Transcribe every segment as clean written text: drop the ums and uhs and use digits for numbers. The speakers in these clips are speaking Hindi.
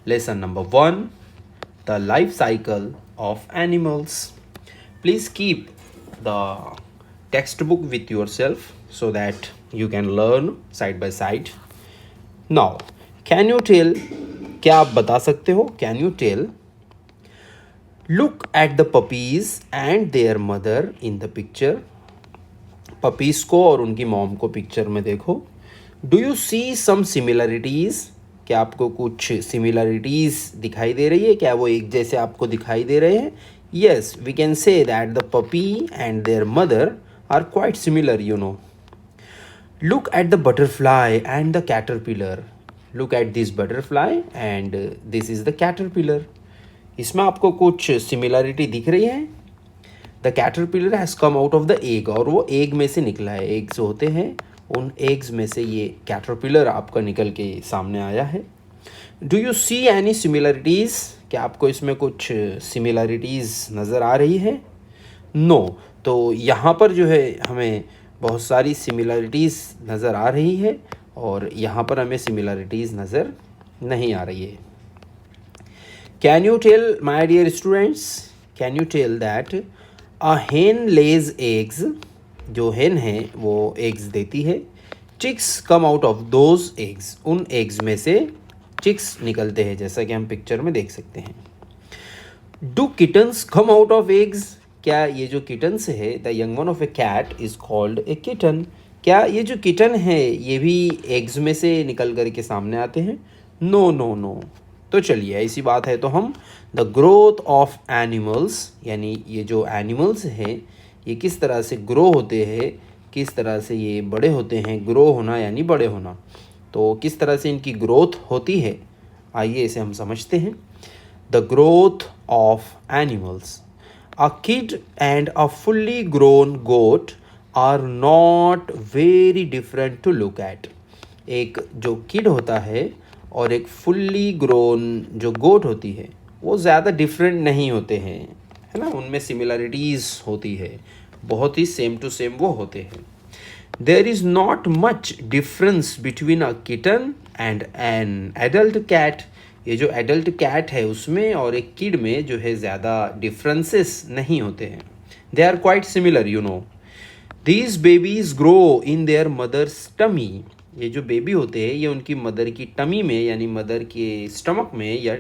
Lesson number 1, the life cycle of animals. Please keep the textbook with yourself so that you can learn side by side. Now, can you tell, क्या आप बता सकते हो, can you tell, look at the puppies and their mother in the picture. Puppies को और उनकी मॉम को पिक्चर में देखो. Do you see some similarities, क्या आपको कुछ सिमिलरिटीज़ दिखाई दे रही है, क्या वो एक जैसे आपको दिखाई दे रहे हैं? Yes, we can say that the puppy and their mother are quite similar, you know. Look at the butterfly and the caterpillar. Look at this butterfly and this is the caterpillar. इसमें आपको कुछ सिमिलरिटी दिख रही है? The caterpillar has come out of the egg, और वो एग में से निकला है. एग्स होते हैं, उन एग्स में से ये कैटरपिलर आपका निकल के सामने आया है. Do you see any similarities, क्या आपको इसमें कुछ सिमिलरिटीज़ नज़र आ रही है? नो. तो यहाँ पर जो है हमें बहुत सारी सिमिलरिटीज़ नज़र आ रही है और यहाँ पर हमें सिमिलरिटीज़ नज़र नहीं आ रही है. Can you tell my dear students, can you tell that a hen lays eggs, जो hen है वो एग्स देती है. Chicks come out of those eggs, उन एग्स में से चिक्स निकलते हैं, जैसा कि हम पिक्चर में देख सकते हैं. Do kittens come out of eggs, क्या ये जो किटन्स है, the young one of a cat is called a kitten, क्या ये जो किटन है ये भी एग्स में से निकल कर के सामने आते हैं? No no no. तो चलिए, ऐसी बात है तो हम द ग्रोथ ऑफ एनिमल्स, यानी ये जो एनिमल्स हैं ये किस तरह से ग्रो होते हैं, किस तरह से ये बड़े होते हैं. ग्रो होना यानी बड़े होना, तो किस तरह से इनकी ग्रोथ होती है, आइए इसे हम समझते हैं. The growth of animals. A kid and a fully grown goat are not very different to look at. एक जो किड होता है और एक फुल्ली ग्रोन जो गोट होती है वो ज़्यादा डिफरेंट नहीं होते हैं, है ना. उनमें सिमिलरिटीज़ होती है, बहुत ही सेम टू सेम वो होते हैं. There is not much difference between a kitten and an adult cat. ये जो एडल्ट कैट है उसमें और एक किड में जो है ज़्यादा डिफरेंसेस नहीं होते हैं. They are quite similar, you know. These babies grow in their mother's tummy. ये जो बेबी होते हैं ये उनकी मदर की टमी में, यानी मदर के स्टमक में या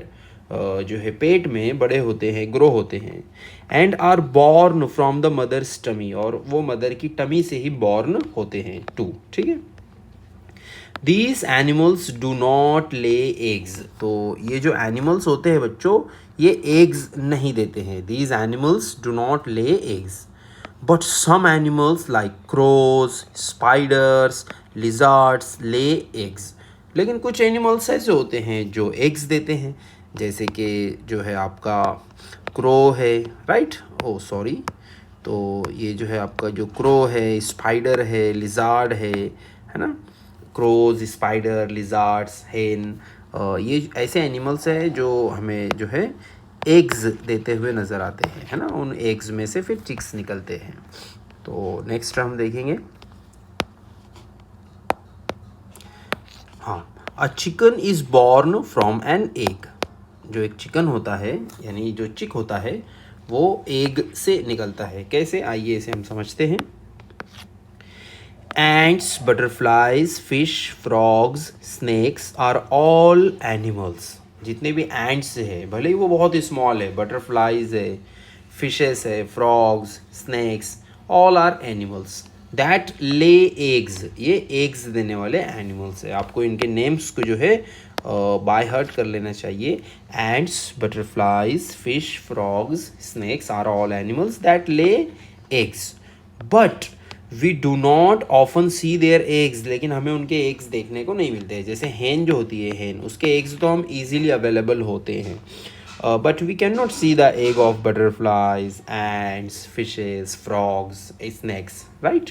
जो है पेट में बड़े होते हैं, ग्रो होते हैं. And are born from the mother's tummy, और वो मदर की टमी से ही बॉर्न होते हैं टू. ठीक है. These animals do not lay eggs. तो ये जो एनिमल्स होते हैं बच्चों, ये एग्स नहीं देते हैं. These animals do not lay eggs. But some animals like crows, spiders, lizards lay eggs. लेकिन कुछ एनिमल्स ऐसे होते हैं जो एग्स देते हैं, जैसे कि जो है आपका क्रो है, राइट. ओ सॉरी. तो ये जो है आपका जो क्रो है, स्पाइडर है, लिजार्ड है ना. क्रोज, स्पाइडर, लिजार्ड्स, हेन, ये ऐसे एनिमल्स हैं जो हमें जो है एग्स देते हुए नज़र आते हैं, है ना. उन एग्स में से फिर चिक्स निकलते हैं. तो नेक्स्ट हम देखेंगे. हाँ, a chicken is born from an egg. जो एक चिकन होता है, यानी जो चिक होता है वो एग से निकलता है. कैसे, आइए इसे हम समझते हैं. Ants, butterflies, fish, frogs, snakes are all animals. जितने भी एंट्स है, भले ही वो बहुत ही स्मॉल है, बटरफ्लाइज है, फिशेस है, frogs, snakes, all are animals that lay eggs. ये एग्स देने वाले एनिमल्स है. आपको इनके नेम्स को जो है बाय हार्ट कर लेना चाहिए. Ants, butterflies, fish, frogs, snakes are all animals that lay eggs. But we do not often see their eggs. लेकिन हमें उनके एग्स देखने को नहीं मिलते हैं. जैसे हेन जो होती है, हेन, उसके एग्स तो हम ईजिली अवेलेबल होते हैं, but we can not see the egg of butterflies, ants, fishes, frogs, snakes, right.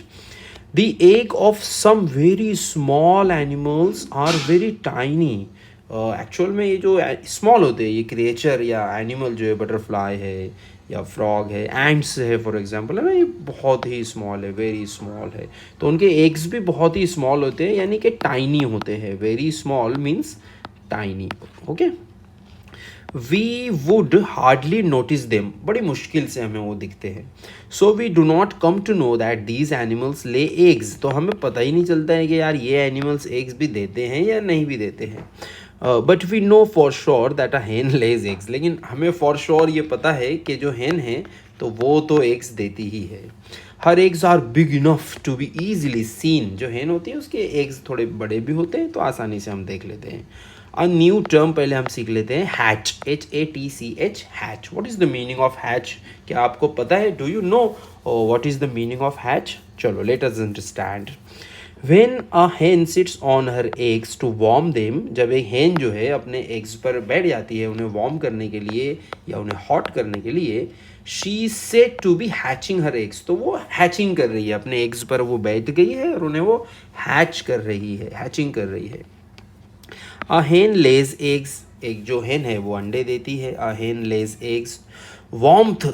The egg of some very small animals are very tiny. Actual में ये जो स्मॉल होते हैं ये क्रिएचर या एनिमल जो है, बटरफ्लाई है या फ्रॉग है, एंड्स है फॉर एग्जांपल, है ना, ये बहुत ही स्मॉल है, वेरी स्मॉल है. तो उनके एग्स भी बहुत ही स्मॉल होते हैं, यानी कि टाइनी होते हैं. Very small means tiny. Okay. We would hardly notice them, बड़ी मुश्किल से हमें वो दिखते हैं. So we do not come to know that these animals lay eggs, तो हमें पता ही नहीं चलता है कि यार ये एनिमल्स एग्स भी देते हैं या नहीं भी देते हैं. But we know for sure that a hen lays eggs, लेकिन हमें फॉर श्योर ये पता है कि जो हेन है तो वो तो एग्स देती ही है. Her eggs are big enough to be easily seen, जो हेन होती है उसके एग्स थोड़े बड़े भी होते हैं तो आसानी से हम देख लेते हैं. अ न्यू टर्म पहले हम सीख लेते हैं, hatch, HATCH, hatch. What is the meaning of hatch? क्या आपको पता है? Do you know what is the meaning of hatch? चलो let us understand. When a hen sits on her eggs to warm them, जब एक hen जो है अपने eggs पर बैठ जाती है उन्हें warm करने के लिए या उन्हें hot करने के लिए, she is said to be hatching her eggs. तो वो hatching कर रही है, अपने eggs पर वो बैठ गई है और उन्हें वो hatch कर रही है, hatching कर रही है. A hen lays eggs, एक जो hen है वो अंडे देती है. A hen lays eggs. Warmth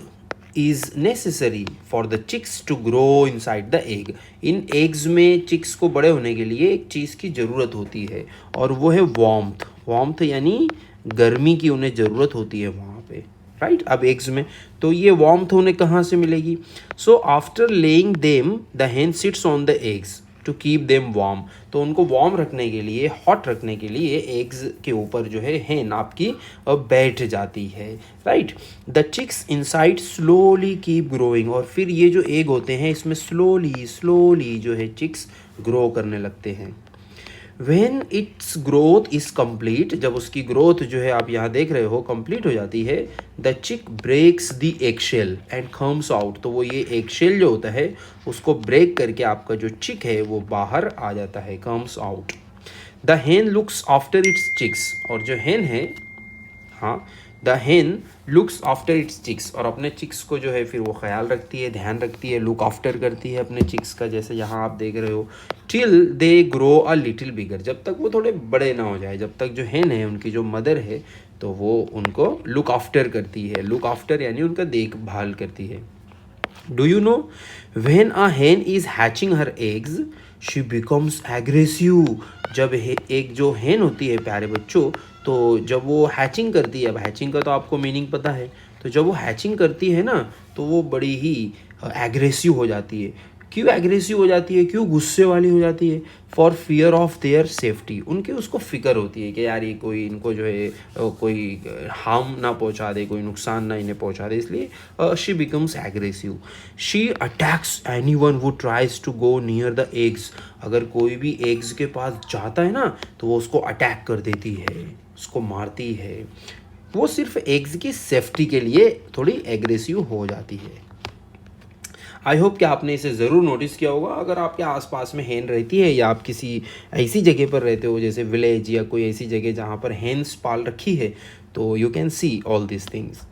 is necessary for the chicks to grow inside the egg. In eggs में chicks को बड़े होने के लिए एक चीज़ की ज़रूरत होती है और वो है warmth. warmth यानी गर्मी की उन्हें ज़रूरत होती है वहाँ पे, राइट. अब एग्स में तो ये warmth उन्हें कहाँ से मिलेगी? So after laying them the hen sits on the eggs to keep them warm. तो उनको वार्म रखने के लिए, हॉट रखने के लिए एग्स के ऊपर जो है हेन आपकी बैठ जाती है, right. The chicks inside slowly keep growing, और फिर ये जो एग होते हैं इसमें स्लोली स्लोली जो है चिक्स ग्रो करने लगते हैं. When its growth is complete, जब उसकी ग्रोथ जो है आप यहाँ देख रहे हो कंप्लीट हो जाती है, the chick breaks the eggshell and comes out. तो वो ये eggshell जो होता है उसको ब्रेक करके आपका जो चिक है वो बाहर आ जाता है, comes out. The hen looks after its chicks, और जो hen है, हाँ, द हेन लुक्स आफ्टर इट्स चिक्स, और अपने चिक्स को जो है फिर वो ख्याल रखती है, ध्यान रखती है, लुक आफ्टर करती है अपने चिक्स का, जैसे यहाँ आप देख रहे हो. Till they grow a little bigger, जब तक वो थोड़े बड़े ना हो जाए, जब तक जो हेन है उनकी जो मदर है तो वो उनको लुक आफ्टर करती है. लुक आफ्टर यानी उनका देखभाल करती है. Do you know when a hen is hatching her eggs she becomes aggressive. जब एक जो हेन होती है प्यारे बच्चों, तो जब वो हैचिंग करती है, अब हैचिंग का तो आपको मीनिंग पता है, तो जब वो हैचिंग करती है ना तो वो बड़ी ही एग्रेसिव हो जाती है. क्यों एग्रेसिव हो जाती है, क्यों गुस्से वाली हो जाती है? For fear of their safety, उनके उसको फिक्र होती है कि यार ये कोई इनको जो है कोई हार्म ना पहुंचा दे, कोई नुकसान ना इन्हें पहुंचा दे, इसलिए she becomes aggressive. She attacks anyone who tries to go near the eggs. अगर कोई भी एग्स के पास जाता है ना तो वो उसको अटैक कर देती है, उसको मारती है. वो सिर्फ एग्स की सेफ्टी के लिए थोड़ी एग्रेसिव हो जाती है. आई होप कि आपने इसे ज़रूर नोटिस किया होगा. अगर आपके आसपास में हेन रहती है या आप किसी ऐसी जगह पर रहते हो जैसे विलेज या कोई ऐसी जगह जहाँ पर हेन्स पाल रखी है, तो you can see all this things.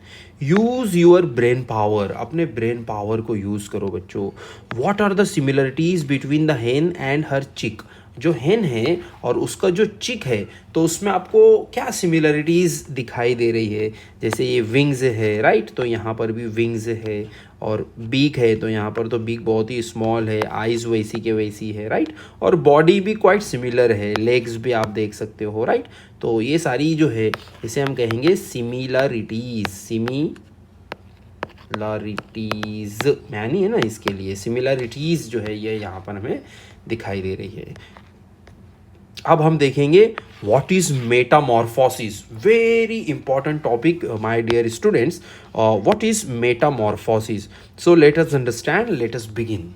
Use your brain power, अपने ब्रेन पावर को यूज़ करो बच्चों. What are the similarities between the hen and her chick. जो हेन है और उसका जो चिक है तो उसमें आपको क्या सिमिलरिटीज़ दिखाई दे रही है? जैसे ये विंग्स है, राइट, तो यहाँ पर भी विंग्स है, और बीक है तो यहाँ पर तो बीक बहुत ही स्मॉल है, आइज़ वैसी के वैसी है, राइट, और बॉडी भी क्वाइट सिमिलर है, लेग्स भी आप देख सकते हो, राइट. तो ये सारी जो है इसे हम कहेंगे सिमिलरिटीज़. सिमिलरिटीज़ यानी है ना, इसके लिए सिमिलरिटीज़ जो है ये यहाँ पर हमें दिखाई दे रही है. अब हम देखेंगे what is metamorphosis. Very important topic my dear students. What is metamorphosis? So let us understand, let us begin.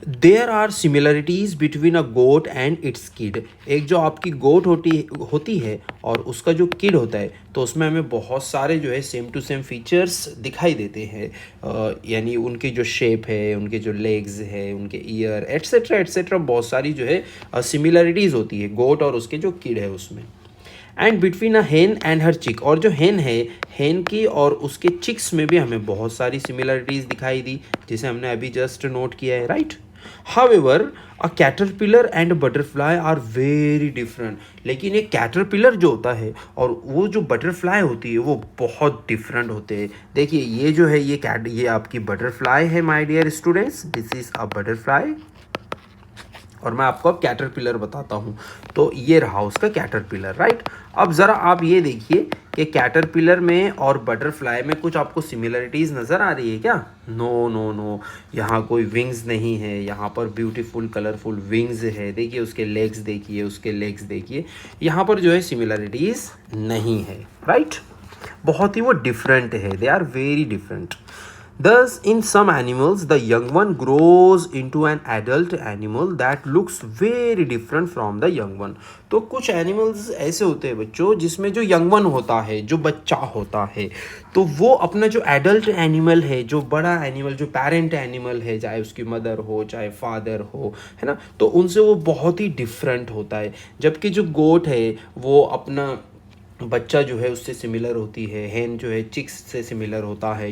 There are similarities between a goat and its kid. एक जो आपकी गोट होती है और उसका जो किड होता है तो उसमें हमें बहुत सारे जो है सेम टू सेम फीचर्स दिखाई देते हैं. यानी उनकी जो शेप है, उनके जो लेग्स है, उनके ईयर एट्सेट्रा एट्सेट्रा, बहुत सारी जो है सिमिलरिटीज़ होती है गोट और उसके जो किड है उसमें. एंड बिटवीन अ हेन एंड हर चिक, और जो हेन है, हेन की और उसके चिक्स में भी हमें बहुत सारी सिमिलरिटीज़ दिखाई दी जिसे हमने अभी जस्ट नोट किया है, right. However, a caterpillar and a butterfly are very different. लेकिन एक कैटरपिलर जो होता है और वो जो बटरफ्लाई होती है वो बहुत डिफरेंट होते हैं. देखिए ये जो है ये आपकी बटरफ्लाई है my dear students. This is a butterfly और मैं आपको अब कैटरपिलर बताता हूँ. तो ये रहा उसका कैटरपिलर, राइट. अब ज़रा आप ये देखिए कि कैटरपिलर में और बटरफ्लाई में कुछ आपको सिमिलरिटीज़ नज़र आ रही है क्या? नो नो नो, यहाँ कोई विंग्स नहीं है, यहाँ पर ब्यूटीफुल कलरफुल विंग्स है, देखिए उसके लेग्स, देखिए उसके लेग्स, देखिए यहाँ पर जो है सिमिलरिटीज़ नहीं है, राइट? बहुत ही वो डिफरेंट है, they are very different. Thus, in some animals, the young one grows into an adult animal that looks very different from the young one. तो कुछ एनिमल्स ऐसे होते हैं बच्चों जिसमें जो यंग वन होता है, जो बच्चा होता है, तो वो अपना जो एडल्ट एनिमल है, जो बड़ा एनिमल, जो पेरेंट एनिमल है, चाहे उसकी मदर हो चाहे फादर हो, है ना, तो उनसे वो बहुत ही डिफरेंट होता है. जबकि जो गोट है वो अपना बच्चा जो है उससे सिमिलर होती है, हैन जो है चिक्स से सिमिलर होता है,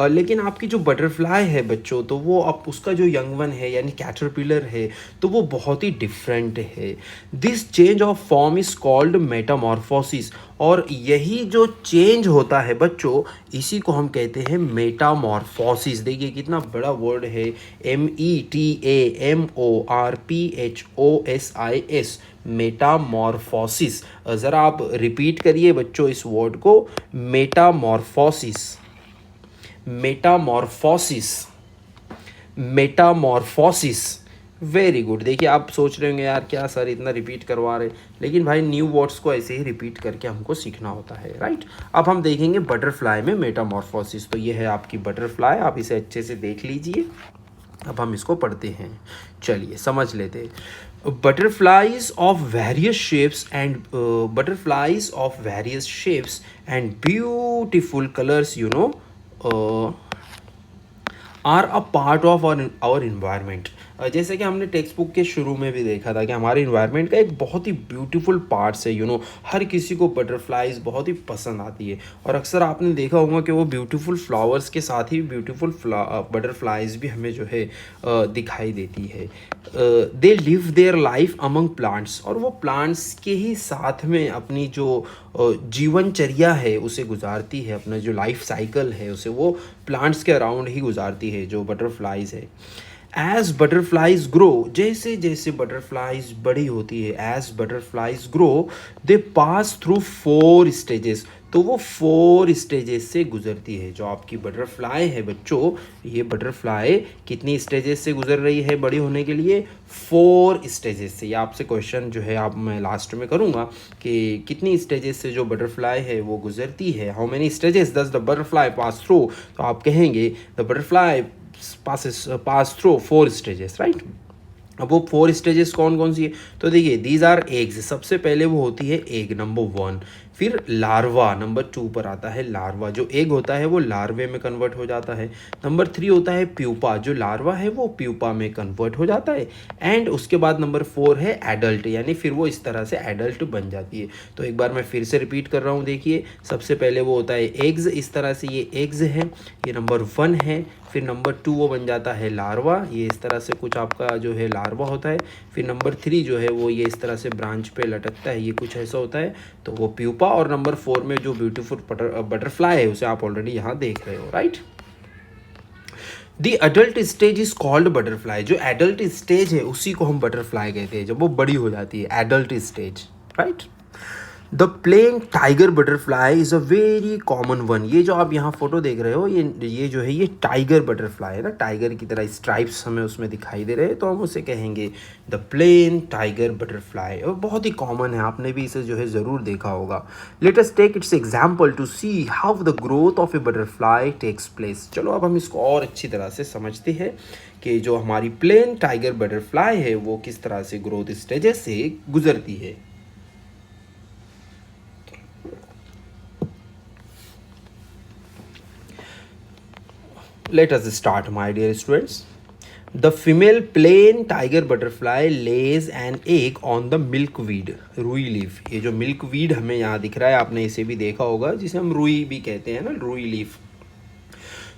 लेकिन आपकी जो बटरफ्लाई है बच्चों, तो वो अब उसका जो यंग वन है यानी कैटरपिलर है, तो वो बहुत ही डिफरेंट है. This change of form is called Metamorphosis. और यही जो चेंज होता है बच्चों, इसी को हम कहते हैं मेटामॉर्फोसिस. देखिए कितना बड़ा वर्ड है, METAMORPHOSIS, मेटामॉर्फोसिस. ज़रा आप रिपीट करिए बच्चों इस वर्ड को, Metamorphosis, Metamorphosis, Metamorphosis. Very good. देखिए आप सोच रहे होंगे यार क्या सर इतना रिपीट करवा रहे, लेकिन भाई न्यू वर्ड्स को ऐसे ही रिपीट करके हमको सीखना होता है, राइट? अब हम देखेंगे बटरफ्लाई में मेटामॉर्फोसिस. तो ये है आपकी बटरफ्लाई, आप इसे अच्छे से देख लीजिए. अब हम इसको पढ़ते हैं, चलिए समझ लेते हैं. Butterflies of various shapes and beautiful colors, are a part of our environment. जैसे कि हमने टेक्स्ट बुक के शुरू में भी देखा था कि हमारे इन्वायरमेंट का एक बहुत ही ब्यूटीफुल पार्ट्स है. हर किसी को बटरफ्लाइज बहुत ही पसंद आती है, और अक्सर आपने देखा होगा कि वो ब्यूटीफुल फ्लावर्स के साथ ही ब्यूटीफुल बटरफ्लाइज भी हमें जो है दिखाई देती है. They live their life among plants, और वो प्लांट्स के ही साथ में अपनी जो जीवनचर्या है उसे गुजारती है, अपना जो लाइफ साइकिल है उसे वो प्लांट्स के अराउंड ही गुजारती है जो बटरफ्लाइज है. एज बटरफ्लाइज ग्रो, जैसे जैसे बटरफ्लाइज बड़ी होती है, as butterflies grow they pass through 4 stages. तो वो 4 स्टेजेस से गुजरती है. जो आपकी बटरफ्लाई है बच्चों, ये बटरफ्लाई कितनी स्टेजेस से गुजर रही है बड़ी होने के लिए? 4 स्टेजेस से. ये आपसे क्वेश्चन जो है आप मैं लास्ट में करूँगा कि कितनी स्टेजेस से जो बटरफ्लाई है वो गुजरती है. How many stages does the butterfly pass through? तो आप कहेंगे the butterfly pass through 4 stages, right? अब वो 4 स्टेजेस कौन कौन सी है? तो देखिए दीज आर एग्स. सबसे पहले वो होती है एग, नंबर 1. फिर लार्वा, नंबर 2 पर आता है लार्वा. जो एग होता है वो लार्वे में कन्वर्ट हो जाता है. नंबर 3 होता है प्यूपा, जो लार्वा है वो प्यूपा में कन्वर्ट हो जाता है. एंड उसके बाद नंबर 4 है एडल्ट, यानी फिर वो इस तरह से एडल्ट बन जाती है. तो एक बार मैं फिर से रिपीट कर रहा हूँ. देखिए सबसे पहले वो होता है एग्स, इस तरह से ये एग्स है, ये नंबर 1 है. फिर नंबर 2 वो बन जाता है लार्वा, ये इस तरह से कुछ आपका जो है लार्वा होता है. फिर नंबर 3 जो है वो ये इस तरह से ब्रांच पे लटकता है, ये कुछ ऐसा होता है, तो वो प्यूपा. और नंबर 4 में जो ब्यूटीफुल बटरफ्लाई है उसे आप ऑलरेडी यहाँ देख रहे हो, right? The adult stage is called butterfly. जो एडल्ट स्टेज है उसी को हम बटरफ्लाई कहते हैं, जब वो बड़ी हो जाती है, adult stage, right? The playing tiger butterfly is a very common one. ये जो आप यहाँ फोटो देख रहे हो, ये जो है ये टाइगर बटरफ्लाई है ना, टाइगर की तरह स्ट्राइप्स हमें उसमें दिखाई दे रहे हैं, तो हम उसे कहेंगे द प्लेन टाइगर बटरफ्लाई. और बहुत ही कॉमन है, आपने भी इसे जो है ज़रूर देखा होगा. Let us take its example to see how the growth of a butterfly takes place. चलो अब हम इसको और अच्छी तरह से समझते हैं कि जो हमारी प्लेन टाइगर बटरफ्लाई है वो किस तरह से ग्रोथ स्टेजेस से गुजरती है. Let us start, my dear students. The female plain tiger butterfly lays an egg on the milkweed, रुई लीफ. ये जो मिल्कवीड हमें यहाँ दिख रहा है, आपने इसे भी देखा होगा, जिसे हम रुई भी कहते हैं ना, रुई लीफ.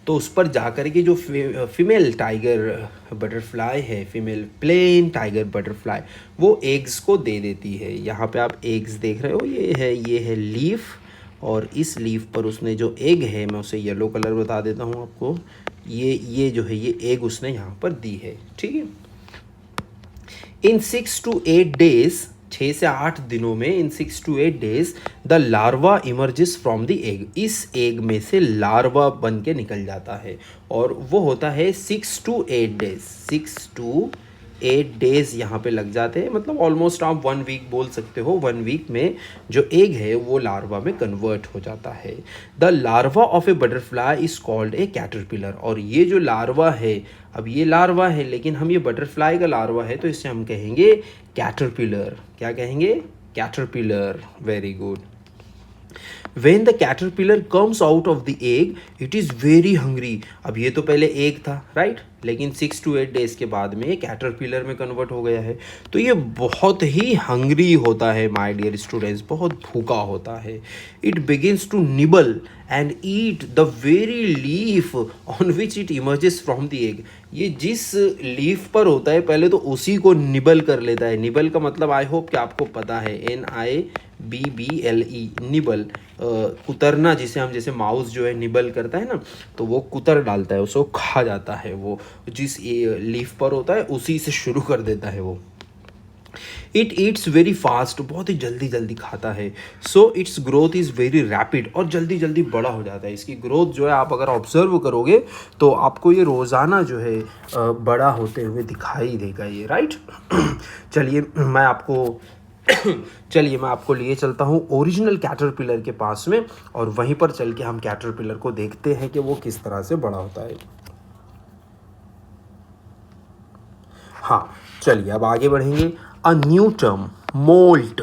तो उस पर जाकर के जो फीमेल टाइगर बटरफ्लाई है, फीमेल प्लेन टाइगर बटरफ्लाई, वो एग्स को दे देती है. यहाँ पे आप एग्स देख रहे हो, ये है लीफ, और इस लीफ पर उसने जो एग है, मैं उसे येलो कलर बता देता हूँ आपको, ये जो है ये एग उसने यहाँ पर दी है, ठीक है. इन 6 to 8 days 6 से 8 दिनों में, इन 6 to 8 days the larva emerges from the egg, इस एग में से लार्वा बन के निकल जाता है और वो होता है 6 to 8 days, 6 to 8 days यहाँ पे लग जाते हैं, मतलब ऑलमोस्ट आप 1 वीक बोल सकते हो। 1 वीक में जो एग है वो लार्वा में कन्वर्ट हो जाता है। The larva of a butterfly is called A caterpillar, और ये जो लार्वा है, अब ये लार्वा है लेकिन हम ये बटरफ्लाई का लार्वा है तो इसे हम कहेंगे कैटरपिलर। क्या कहेंगे? Caterpillar. Very good. When the caterpillar comes out of the egg, it is very hungry. अब ये तो पहले एग था, राइट, लेकिन 6 to 8 days के बाद में कैटरपिलर में कन्वर्ट हो गया है, तो ये बहुत ही हंग्री होता है माय डियर स्टूडेंट्स, बहुत भूखा होता है। It begins to nibble and eat the very leaf on which it emerges from the egg. ये जिस लीफ पर होता है पहले तो उसी को निबल कर लेता है। निबल का मतलब आई होप कि आपको पता है, NIBBLE, निबल, कुतरना, जिसे हम, जैसे माउस जो है निबल करता है ना, तो वो कुतर डालता है, उसको खा जाता है। वो जिस लीफ पर होता है उसी से शुरू कर देता है वो। इट ईट्स वेरी फास्ट, बहुत ही जल्दी जल्दी खाता है। So it's growth is very rapid, और जल्दी जल्दी बड़ा हो जाता है। इसकी ग्रोथ जो है आप अगर ऑब्जर्व करोगे तो आपको ये रोज़ाना जो है बड़ा होते हुए दिखाई देगा ये, राइट। चलिए मैं आपको लिए चलता हूँ ओरिजिनल कैटरपिलर के पास में, और वहीं पर चल के हम कैटरपिलर को देखते हैं कि वो किस तरह से बड़ा होता है। हाँ, चलिए अब आगे बढ़ेंगे। A new term, moult.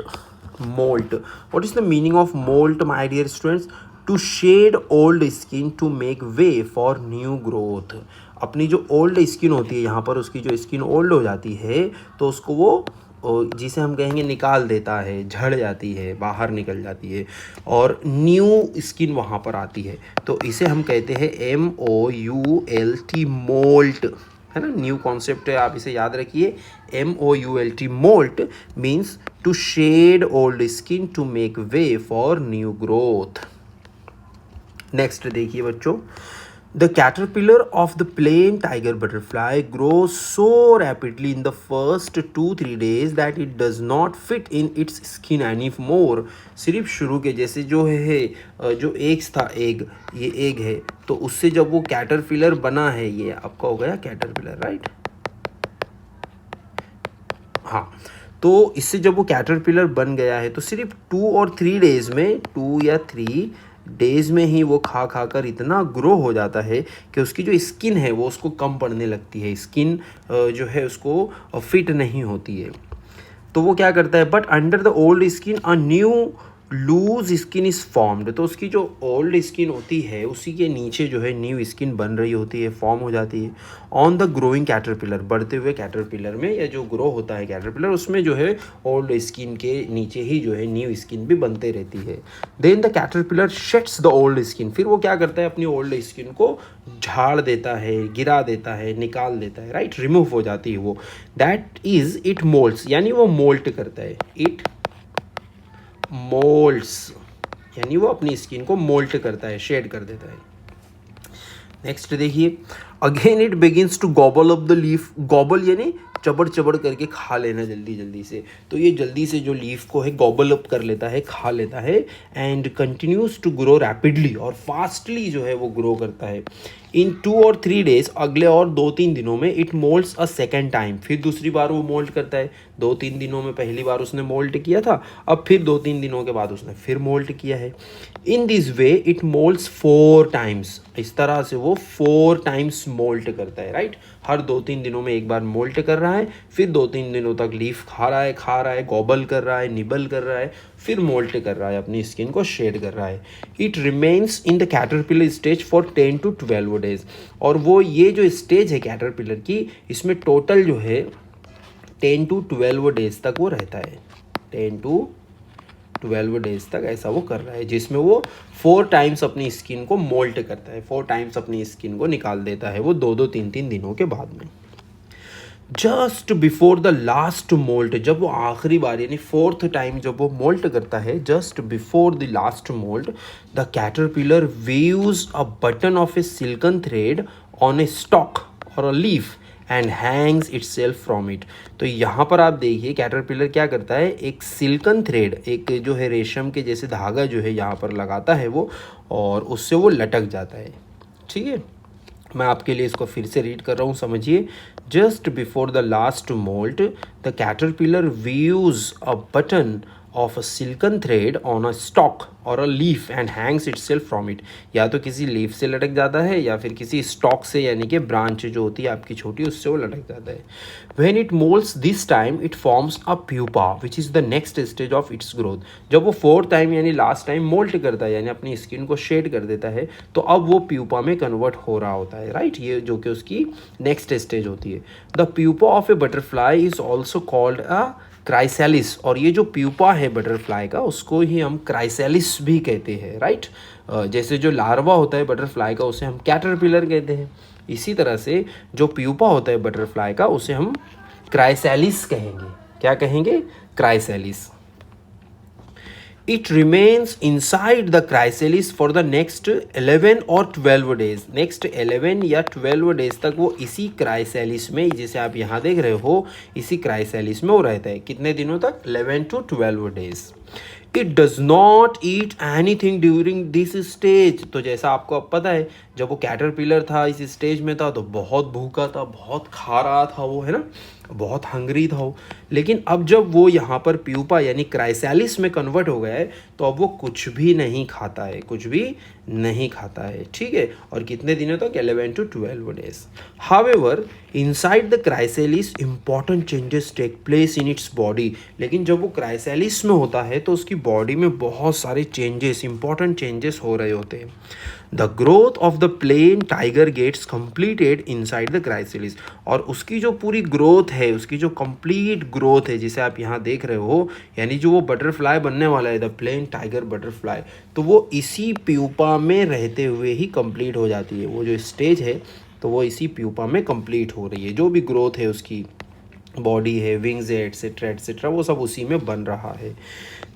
Moult, what is the meaning of moult my dear students? To shed old skin to make way for new growth. अपनी जो ओल्ड स्किन होती है, यहाँ पर उसकी जो स्किन ओल्ड हो जाती है तो उसको वो, जिसे हम कहेंगे निकाल देता है, झड़ जाती है, बाहर निकल जाती है, और न्यू स्किन वहाँ पर आती है, तो इसे हम कहते हैं MOULT, मोल्ट, है ना। न्यू कॉन्सेप्ट है, आप इसे याद रखिए। MOULT, moult means to shed old skin to make way for new growth. Next देखिए बच्चों, the caterpillar of the plain tiger butterfly grows so rapidly in the first 2-3 days that it does not fit in its skin anymore। सिर्फ शुरू के, जैसे जो है जो एग्स था, ये एग है, तो उससे जब वो कैटरपिलर बना है, ये आपका हो गया कैटरपिलर, राइट। हाँ, तो इससे जब वो कैटरपिलर बन गया है तो सिर्फ 2 और 3 डेज में, 2 या 3 डेज में ही वो खा खा कर इतना ग्रो हो जाता है कि उसकी जो स्किन है वो उसको कम पड़ने लगती है। स्किन जो है उसको फिट नहीं होती है, तो वो क्या करता है, but under the old skin a new loose skin is formed. तो उसकी जो ओल्ड स्किन होती है उसी के नीचे जो है न्यू स्किन बन रही होती है, फॉर्म हो जाती है। ऑन द ग्रोइंग कैटरपिलर, बढ़ते हुए कैटरपिलर में, या जो ग्रो होता है कैटरपिलर उसमें जो है ओल्ड स्किन के नीचे ही जो है न्यू स्किन भी बनते रहती है। Then the caterpillar sheds the old skin, फिर वो क्या करता है, अपनी ओल्ड स्किन को झाड़ देता है, गिरा देता है, निकाल देता है, राइट, रिमूव हो जाती है वो। दैट इज इट मोल्ड्स, यानी वो मोल्ट करता है। इट मोल्ड्स यानी वो अपनी स्किन को मोल्ट करता है, शेड कर देता है। नेक्स्ट देखिए, again it begins to gobble up the leaf. Gobble यानी चबड़ चबड़ करके खा लेना जल्दी जल्दी से, तो ये जल्दी से जो लीफ को है गॉबल अप कर लेता है, खा लेता है। And continues to grow rapidly, और फास्टली जो है वो ग्रो करता है। इन 2 और 3 डेज, अगले और 2-3 दिनों में, it moulds a second time, फिर दूसरी बार वो मोल्ड करता है। 2-3 दिनों में पहली बार उसने मोल्ड किया था, अब फिर 2-3 दिनों के बाद उसने फिर मोल्ड किया है। In this way it moulds 4 times, इस तरह से वो 4 टाइम्स मोल्ट करता है, राइट। हर 2-3 दिनों में एक बार मोल्ट कर रहा है, फिर 2-3 दिनों तक लीफ खा रहा है, गॉबल कर रहा है, निबल कर रहा है, फिर मोल्ट कर रहा है, अपनी स्किन को शेड कर रहा है। It remains in the caterpillar stage for 10 to 12 days, और वो ये जो स्टेज है कैटरपिलर की, इसमें टोटल जो है 10 to 12 डेज तक वो रहता है। 10 to 12 डेज तक ऐसा वो कर रहा है, जिसमें वो 4 टाइम्स अपनी स्किन को मोल्ट करता है, 4 टाइम्स अपनी स्किन को निकाल देता है वो 2-2, 3-3 दिनों के बाद में। Just before the last moult, जब वो आखिरी बार यानी 4th टाइम जब वो मोल्ट करता है, just before the last moult, the caterpillar weaves a button of a silken thread on a stalk और a leaf and hangs itself from it. तो यहाँ पर आप देखिए कैटरपिलर क्या करता है, एक सिल्कन थ्रेड, एक जो है रेशम के जैसे धागा जो है यहाँ पर लगाता है वो, और उससे वो लटक जाता है। ठीक है, मैं आपके लिए इसको फिर से रीड कर रहा हूँ, समझिए। Just before the last moult the caterpillar weaves a button of a silken thread on a stalk और a leaf and hangs itself from it. या तो किसी लीफ से लटक जाता है या फिर किसी स्टॉक से, यानी कि ब्रांच जो होती है आपकी छोटी, उससे वो लटक जाता है। When it moulds this time it forms a pupa which is the next stage of its growth. जब वो फोर्थ टाइम यानी लास्ट टाइम मोल्ट करता है, यानी अपनी स्किन को शेड कर देता है, तो अब वो प्यूपा में कन्वर्ट हो रहा होता है, राइट। ये जो कि उसकी नेक्स्ट स्टेज होती है। The pupa of a butterfly is also called a chrysalis. और ये जो प्यूपा है बटरफ्लाई का, उसको ही हम क्राइसैलिस भी कहते हैं, राइट। जैसे जो लार्वा होता है बटरफ्लाई का, उसे हम कैटरपिलर कहते हैं, इसी तरह से जो प्यूपा होता है बटरफ्लाई का, उसे हम क्राइसैलिस कहेंगे। क्या कहेंगे? क्राइसैलिस। It remains inside the chrysalis for the next 11 और 12 days। नेक्स्ट 11 या 12 डेज तक वो इसी क्राइसैलिस में, जैसे आप यहाँ देख रहे हो, इसी क्राइसैलिस में वो रहता है। कितने दिनों तक? 11 to 12 days. It does not eat any thing during this stage. तो जैसा आपको अब पता है, जब वो कैटरपिलर था, इस स्टेज में था, तो बहुत भूखा था, बहुत खा रहा था वो, है ना, बहुत हंग्री था वो। लेकिन अब जब वो यहाँ पर प्यूपा यानी क्राइसैलिस में कन्वर्ट हो गया है, तो अब वो कुछ भी नहीं खाता है, कुछ भी नहीं खाता है। ठीक है, और कितने दिनों तक? 11 to 12 डेज। However inside the chrysalis important changes take place in its body. लेकिन जब वो क्राइसैलिस में होता है तो उसकी बॉडी में बहुत सारे चेंजेस, इंपॉर्टेंट चेंजेस हो रहे होते हैं। The growth of the plain tiger gets completed inside the chrysalis. और उसकी जो पूरी ग्रोथ है, उसकी जो कंप्लीट ग्रोथ है, जिसे आप यहाँ देख रहे हो, यानी जो वो बटरफ्लाई बनने वाला है, द प्लेन टाइगर बटरफ्लाई, तो वो इसी प्यूपा में रहते हुए ही कंप्लीट हो जाती है। वो जो स्टेज है, तो वो इसी प्यूपा में कंप्लीट हो रही है। जो भी ग्रोथ है, उसकी बॉडी है, विंग्स है, एट्सेट्रा एट्सेट्रा, वो सब उसी में बन रहा है।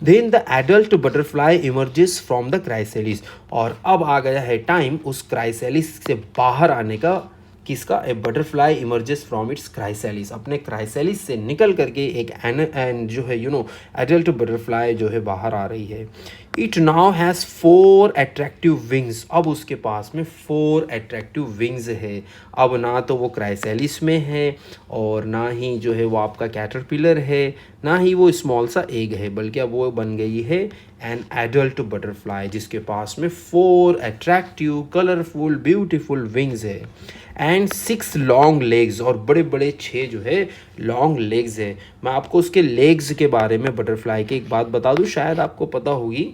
Then the adult butterfly emerges from the chrysalis. और अब आ गया है टाइम उस क्राइसैलिस से बाहर आने का। किसका? A butterfly emerges from its chrysalis. अपने क्राइसैलिस से निकल करके एक एन जो है एडल्ट बटरफ्लाई जो है बाहर आ रही है। It now has 4 attractive wings. अब उसके पास में 4 अट्रैक्टिव विंग्स है। अब ना तो वो क्राइसैलिस में है, और ना ही जो है वो आपका कैटरपिलर है, ना ही वो स्मॉल सा एग है, बल्कि अब वो बन गई है एन एडल्ट बटरफ्लाई, जिसके पास में 4 अट्रैक्टिव कलरफुल ब्यूटीफुल विंग्स है एंड 6 लॉन्ग लेग्स। और बड़े बड़े 6 जो है लॉन्ग लेग्स है। मैं आपको उसके लेग्स के बारे में बटरफ्लाई की एक बात बता दूं, शायद आपको पता होगी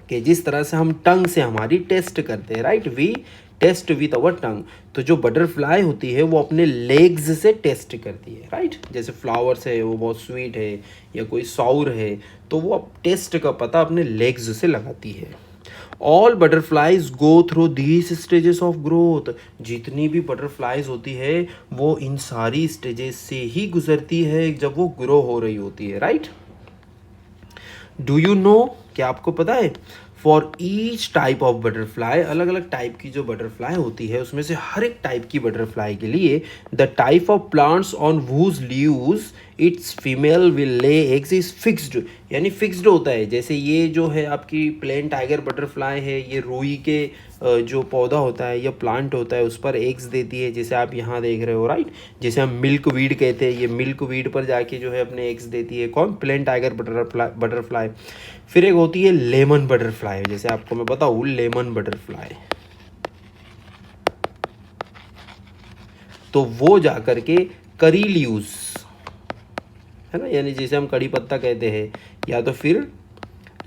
कि जिस तरह से हम टंग से हमारी टेस्ट करते हैं, right, we taste with our tongue, तो जो बटरफ्लाई होती है वो अपने लेग्स से टेस्ट करती है, राइट। जैसे फ्लावर्स है, वो बहुत स्वीट है, या कोई साउर है, तो वो टेस्ट का पता अपने लेग्स से लगाती है। All butterflies go through these stages of growth. जितनी भी बटरफ्लाइज होती है वो इन सारी स्टेजेस से ही गुजरती है जब वो ग्रो हो रही होती है, राइट। डू यू नो, क्या आपको पता है? For each type of butterfly, अलग अलग टाइप की जो बटरफ्लाई होती है, उसमें से हर एक टाइप की बटरफ्लाई के लिए the type of plants on whose leaves it's female will lay eggs is fixed. यानी फिक्स्ड होता है। जैसे ये जो है आपकी प्लेन टाइगर बटरफ्लाई है, ये रुई के जो पौधा होता है या प्लांट होता है, उस पर एग्स देती है, जैसे आप यहाँ देख रहे हो, राइट। जैसे हम मिल्क वीड कहते हैं, ये मिल्क वीड पर जाके जो है अपने एग्स देती है। कौन? Plain tiger butterfly. फिर एक होती है लेमन बटरफ्लाई, जैसे आपको मैं बताऊँ, लेमन बटरफ्लाई, तो वो जा करके करी लीव्स, है ना, यानी जैसे हम कड़ी पत्ता कहते हैं, या तो फिर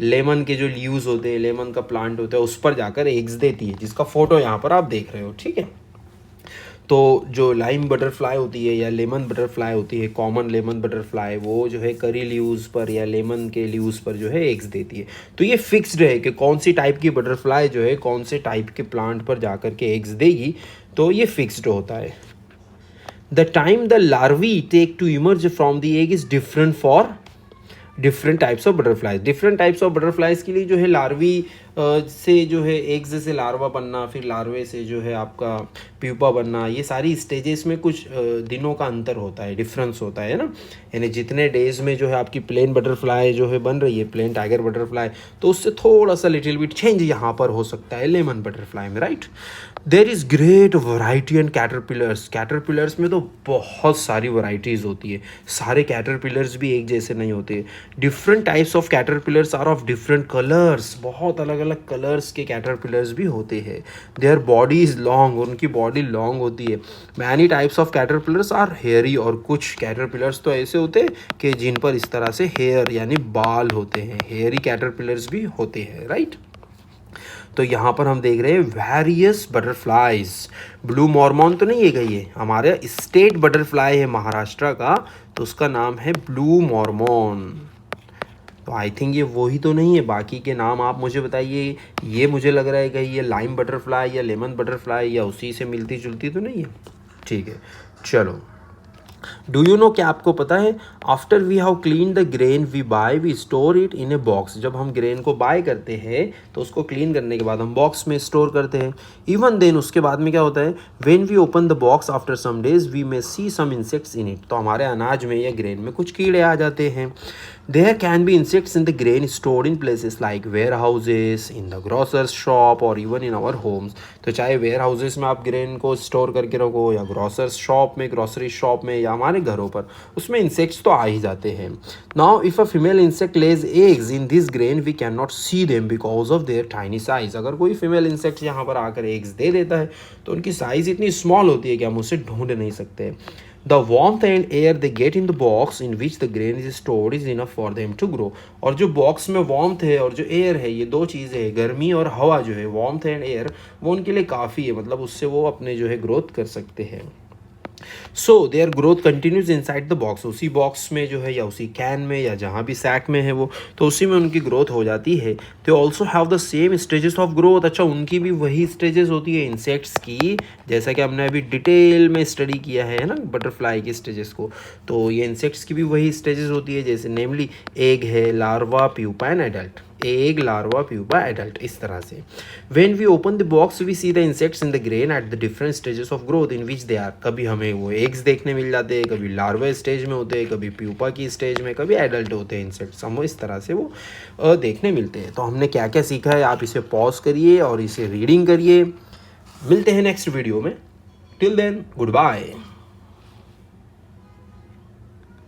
लेमन के जो लीव्स होते हैं, लेमन का प्लांट होता है, उस पर जाकर एग्स देती है, जिसका फोटो यहाँ पर आप देख रहे हो, ठीक है। तो जो लाइम बटरफ्लाई होती है या लेमन बटरफ्लाई होती है, कॉमन लेमन बटरफ्लाई, वो जो है करी लीव्स पर या लेमन के लीव्स पर जो है एग्स देती है। तो ये फिक्स्ड है कि कौन सी टाइप की बटरफ्लाई जो है कौन से टाइप के प्लांट पर जाकर के एग्स देगी, तो ये फिक्स्ड होता है। The time the larvae take to emerge from the egg is different for different types of butterflies. Different types of butterflies के लिए जो है लार्वी से जो है एग्स से लार्वा बनना, फिर लार्वे से जो है आपका प्यूपा बनना, ये सारी स्टेजेस में कुछ दिनों का अंतर होता है, डिफरेंस होता है ना। यानी जितने डेज में जो है आपकी प्लेन बटरफ्लाई जो है बन रही है, प्लेन टाइगर बटरफ्लाई, तो उससे थोड़ा सा लिटिल बिट चेंज यहाँ पर हो सकता है लेमन बटरफ्लाई में, right. There is great variety and caterpillars. Caterpillars में तो बहुत सारी वैरायटीज़ होती है, सारे कैटरपिलर्स भी एक जैसे नहीं होते। Different types of caterpillars are of different colours, बहुत अलग अलग कलर्स के कैटरपिलर्स भी होते हैं। देयर बॉडी इज़ लॉन्ग, उनकी बॉडी लॉन्ग होती है। Many types of caterpillars are hairy, और कुछ कैटरपिलर्स तो ऐसे होते हैं कि जिन पर इस तरह से हेयर यानी बाल होते हैं, हेयरी कैटरपिलर्स भी होते हैं, राइट। तो यहाँ पर हम देख रहे हैं वेरियस बटरफ्लाइज। ब्लू मॉर्मॉन तो नहीं है गई है, हमारे स्टेट बटरफ्लाई है महाराष्ट्र का, तो उसका नाम है ब्लू मॉर्मॉन। तो आई थिंक ये वही तो नहीं है, बाकी के नाम आप मुझे बताइए। ये मुझे लग रहा है कि ये लाइम बटरफ्लाई या लेमन बटरफ्लाई या उसी से मिलती जुलती तो नहीं है। ठीक है, चलो। डू यू नो, क्या आपको पता है, after we have clean the grain we buy we store it in a box. जब हम ग्रेन को बाय करते हैं तो उसको क्लीन करने के बाद हम बॉक्स में स्टोर करते हैं। इवन देन उसके बाद में क्या होता है, when we open the box after some days we may see some insects in it. तो हमारे अनाज में या ग्रेन में कुछ कीड़े आ जाते हैं। There can be insects in the grain stored in places like warehouses, in the grocer's shop or even in our homes. तो चाहे वेयर हाउसेस में आप ग्रेन को स्टोर करके रखो या ग्रोसर्स शॉप में, ग्रोसरी शॉप में, या हमारे घरों पर, उसमें इंसेक्ट्स तो आ ही जाते हैं। Now if a female insect lays eggs in this grain we can not see them because of their tiny size. अगर कोई फीमेल इंसेक्ट यहाँ पर आकर एग्स दे देता है तो उनकी साइज़ इतनी स्मॉल होती है कि हम उसे ढूंढ नहीं सकते। The warmth and air they get in the box in which the grain is stored is enough for them to grow. और जो बॉक्स में वार्मथ है और जो एयर है, ये दो चीज़ें हैं, गर्मी और हवा जो है, वार्मथ एंड एयर, वो उनके लिए काफ़ी है, मतलब उससे वो अपने जो है ग्रोथ कर सकते हैं। So their growth continues inside the box. उसी बॉक्स में जो है या उसी कैन में या जहाँ भी सैक में है वो, तो उसी में उनकी ग्रोथ हो जाती है। They also have the same stages of growth. अच्छा, उनकी भी वही स्टेजेस होती है इंसेक्ट्स की, जैसा कि हमने अभी डिटेल में स्टडी किया है ना बटरफ्लाई की स्टेजेस को। तो ये इंसेक्ट्स की भी वही स्टेजेस होती है, जैसे नेमली एग है, larva, pupa and adult. Egg, larva, pupa, adult, इस तरह से। When we open the box we see the insects in the grain at the different stages of growth in which they are. कभी हमें वो एग्स देखने मिल जाते हैं, कभी लार्वा स्टेज में होते हैं, कभी प्यूपा की स्टेज में, कभी एडल्ट होते हैं इंसेक्ट्स, हम इस तरह से वो देखने मिलते हैं। तो हमने क्या क्या सीखा है, आप इसे पॉज करिए और इसे रीडिंग करिए। मिलते हैं नेक्स्ट वीडियो में। Till then, good bye.